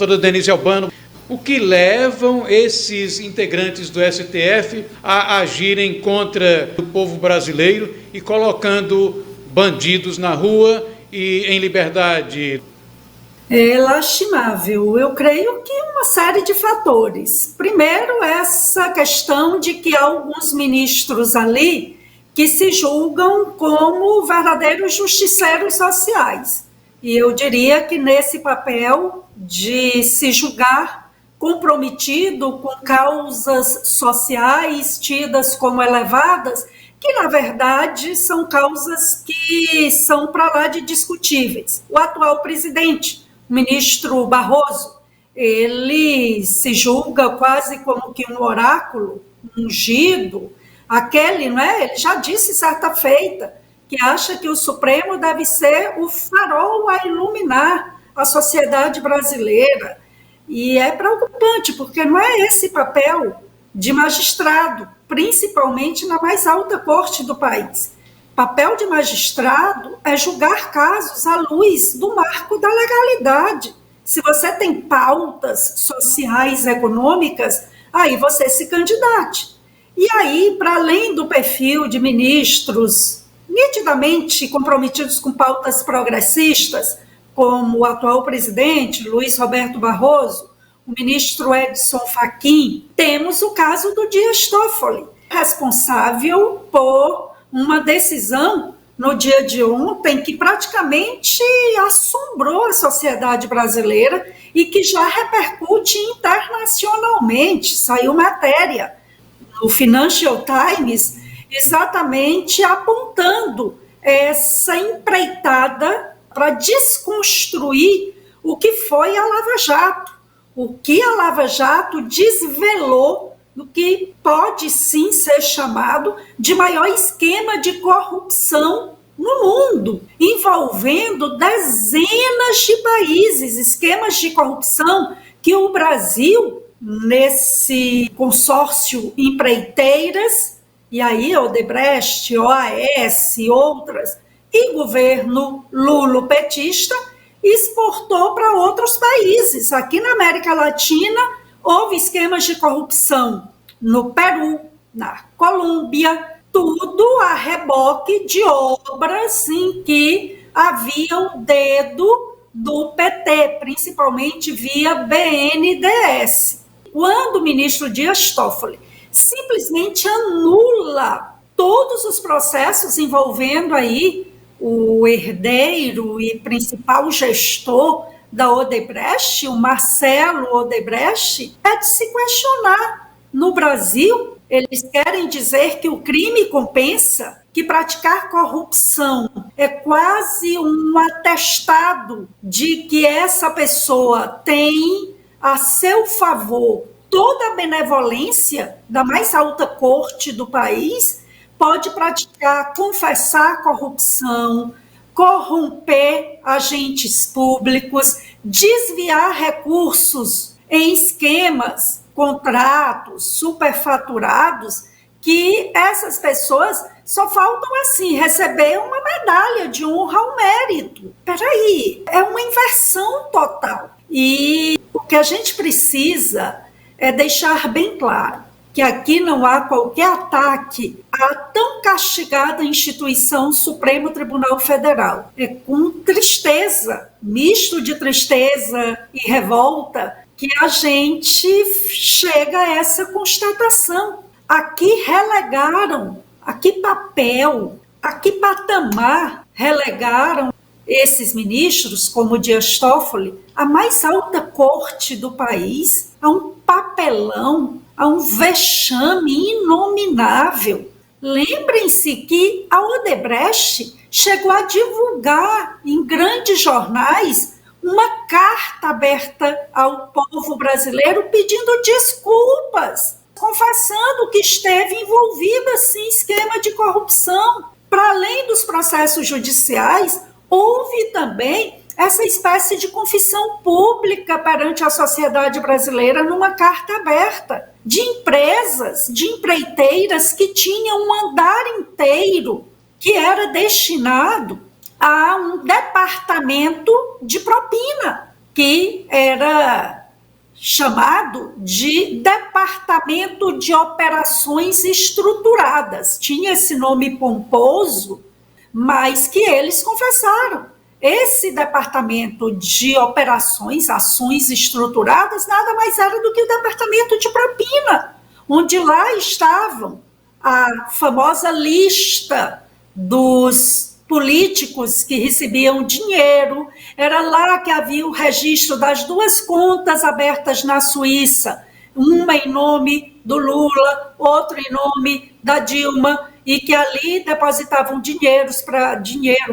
Doutora Denise Albano, o que levam esses integrantes do STF a agirem contra o povo brasileiro e colocando bandidos na rua e em liberdade? É lastimável. Eu creio que uma série de fatores. Primeiro, essa questão de que há alguns ministros ali que se julgam como verdadeiros justiceiros sociais. E eu diria que nesse papel de se julgar comprometido com causas sociais tidas como elevadas, que na verdade são causas que são para lá de discutíveis. O atual presidente, o ministro Barroso, ele se julga quase como que um oráculo ungido, aquele, não é? Ele já disse certa feita que acha que o Supremo deve ser o farol a iluminar a sociedade brasileira. E é preocupante, porque não é esse papel de magistrado, principalmente na mais alta corte do país. Papel de magistrado é julgar casos à luz do marco da legalidade. Se você tem pautas sociais, econômicas, aí você se candidate. E aí, para além do perfil de ministros nitidamente comprometidos com pautas progressistas, como o atual presidente, Luiz Roberto Barroso, o ministro Edson Fachin, temos o caso do Dias Toffoli, responsável por uma decisão no dia de ontem que praticamente assombrou a sociedade brasileira e que já repercute internacionalmente. Saiu matéria no Financial Times exatamente apontando essa empreitada para desconstruir o que foi a Lava Jato, o que a Lava Jato desvelou do que pode sim ser chamado de maior esquema de corrupção no mundo, envolvendo dezenas de países, esquemas de corrupção que o Brasil, nesse consórcio empreiteiras, e aí Odebrecht, OAS e outras, e governo lulopetista, exportou para outros países. Aqui na América Latina, houve esquemas de corrupção no Peru, na Colômbia, tudo a reboque de obras em que havia o dedo do PT, principalmente via BNDES. Quando o ministro Dias Toffoli simplesmente anula todos os processos envolvendo aí o herdeiro e principal gestor da Odebrecht, o Marcelo Odebrecht, é de se questionar. No Brasil, eles querem dizer que o crime compensa, que praticar corrupção é quase um atestado de que essa pessoa tem a seu favor toda a benevolência da mais alta corte do país, pode praticar, confessar corrupção, corromper agentes públicos, desviar recursos em esquemas, contratos, superfaturados, que essas pessoas só faltam assim, receber uma medalha de honra ao mérito. Peraí, é uma inversão total. E o que a gente precisa é deixar bem claro que aqui não há qualquer ataque à tão castigada instituição Supremo Tribunal Federal. É com tristeza, misto de tristeza e revolta, que a gente chega a essa constatação. Aqui relegaram, a que papel, a que patamar relegaram esses ministros, como Dias Toffoli, a mais alta corte do país, a um papelão, a um vexame inominável. Lembrem-se que a Odebrecht chegou a divulgar em grandes jornais uma carta aberta ao povo brasileiro pedindo desculpas, confessando que esteve envolvida sim, em esquema de corrupção. Para além dos processos judiciais, houve também essa espécie de confissão pública perante a sociedade brasileira numa carta aberta de empresas, de empreiteiras que tinham um andar inteiro que era destinado a um departamento de propina. que era chamado de Departamento de Operações Estruturadas. Tinha esse nome pomposo, mas que eles confessaram. Esse Departamento de Operações, Ações Estruturadas, nada mais era do que o Departamento de Propina, onde lá estavam a famosa lista dos políticos que recebiam dinheiro. Era lá que havia o registro das 2 contas abertas na Suíça, uma em nome do Lula, outra em nome da Dilma, e que ali depositavam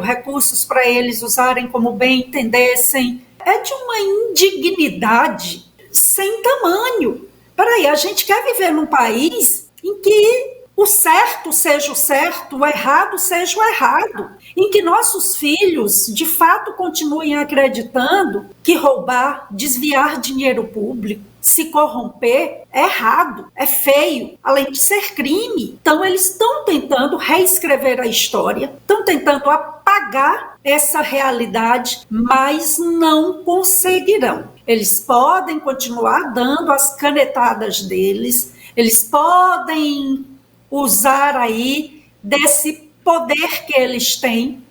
recursos para eles usarem como bem entendessem. É de uma indignidade sem tamanho. Peraí, a gente quer viver num país em que o certo seja o certo, o errado seja o errado, em que nossos filhos, de fato, continuem acreditando que roubar, desviar dinheiro público, se corromper é errado, é feio, além de ser crime. Então, eles estão tentando reescrever a história, estão tentando apagar essa realidade, mas não conseguirão. Eles podem continuar dando as canetadas deles, eles podem usar aí desse poder que eles têm.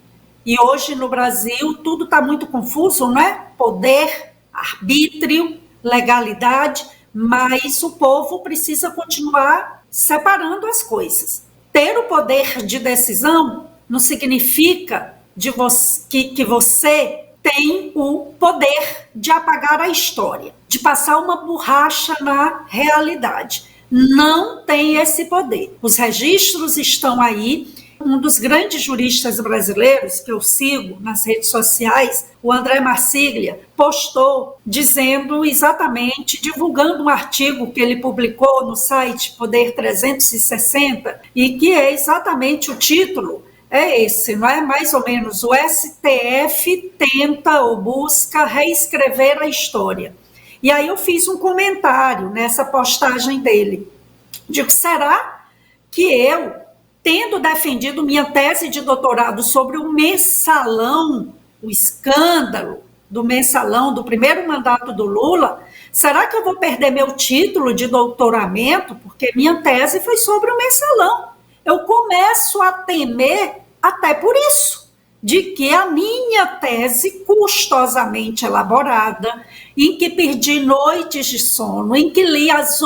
E hoje no Brasil tudo está muito confuso, não é? Poder, arbítrio, legalidade, mas o povo precisa continuar separando as coisas. Ter o poder de decisão não significa que você tem o poder de apagar a história, de passar uma borracha na realidade. Não tem esse poder. Os registros estão aí. Um dos grandes juristas brasileiros que eu sigo nas redes sociais, o André Marsiglia, postou dizendo exatamente, divulgando um artigo que ele publicou no site Poder 360, e que é exatamente o título, é esse, não é? Mais ou menos, o STF tenta ou busca reescrever a história. E aí eu fiz um comentário nessa postagem dele. Digo, será que eu, tendo defendido minha tese de doutorado sobre o mensalão, o escândalo do mensalão do primeiro mandato do Lula, será que eu vou perder meu título de doutoramento? Porque minha tese foi sobre o mensalão. Eu começo a temer até por isso, de que a minha tese, custosamente elaborada, em que perdi noites de sono, em que li as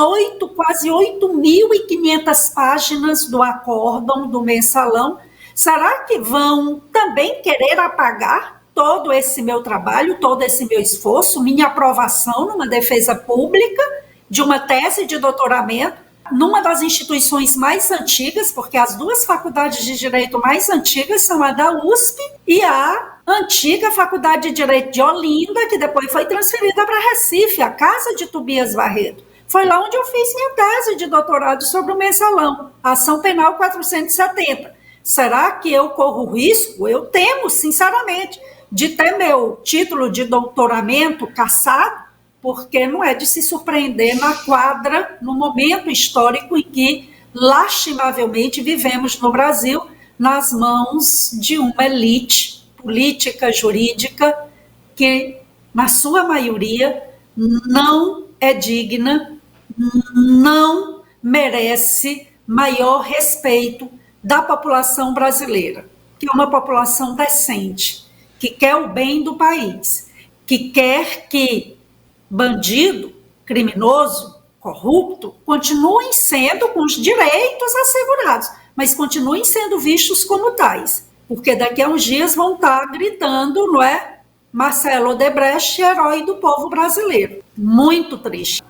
quase 8.500 páginas do acórdão do mensalão, será que vão também querer apagar todo esse meu trabalho, todo esse meu esforço, minha aprovação numa defesa pública de uma tese de doutoramento, numa das instituições mais antigas, porque as 2 faculdades de Direito mais antigas são a da USP e a antiga Faculdade de Direito de Olinda, que depois foi transferida para Recife, a casa de Tobias Barreto. Foi lá onde eu fiz minha tese de doutorado sobre o mensalão, a Ação Penal 470. Será que eu corro risco? Eu temo, sinceramente, de ter meu título de doutoramento cassado, porque não é de se surpreender na quadra, no momento histórico em que, lastimavelmente, vivemos no Brasil nas mãos de uma elite política, jurídica, que, na sua maioria, não é digna, não merece maior respeito da população brasileira, que é uma população decente, que quer o bem do país, que quer que bandido, criminoso, corrupto, continuem sendo com os direitos assegurados, mas continuem sendo vistos como tais, porque daqui a uns dias vão estar gritando, não é? Marcelo Odebrecht, herói do povo brasileiro. Muito triste.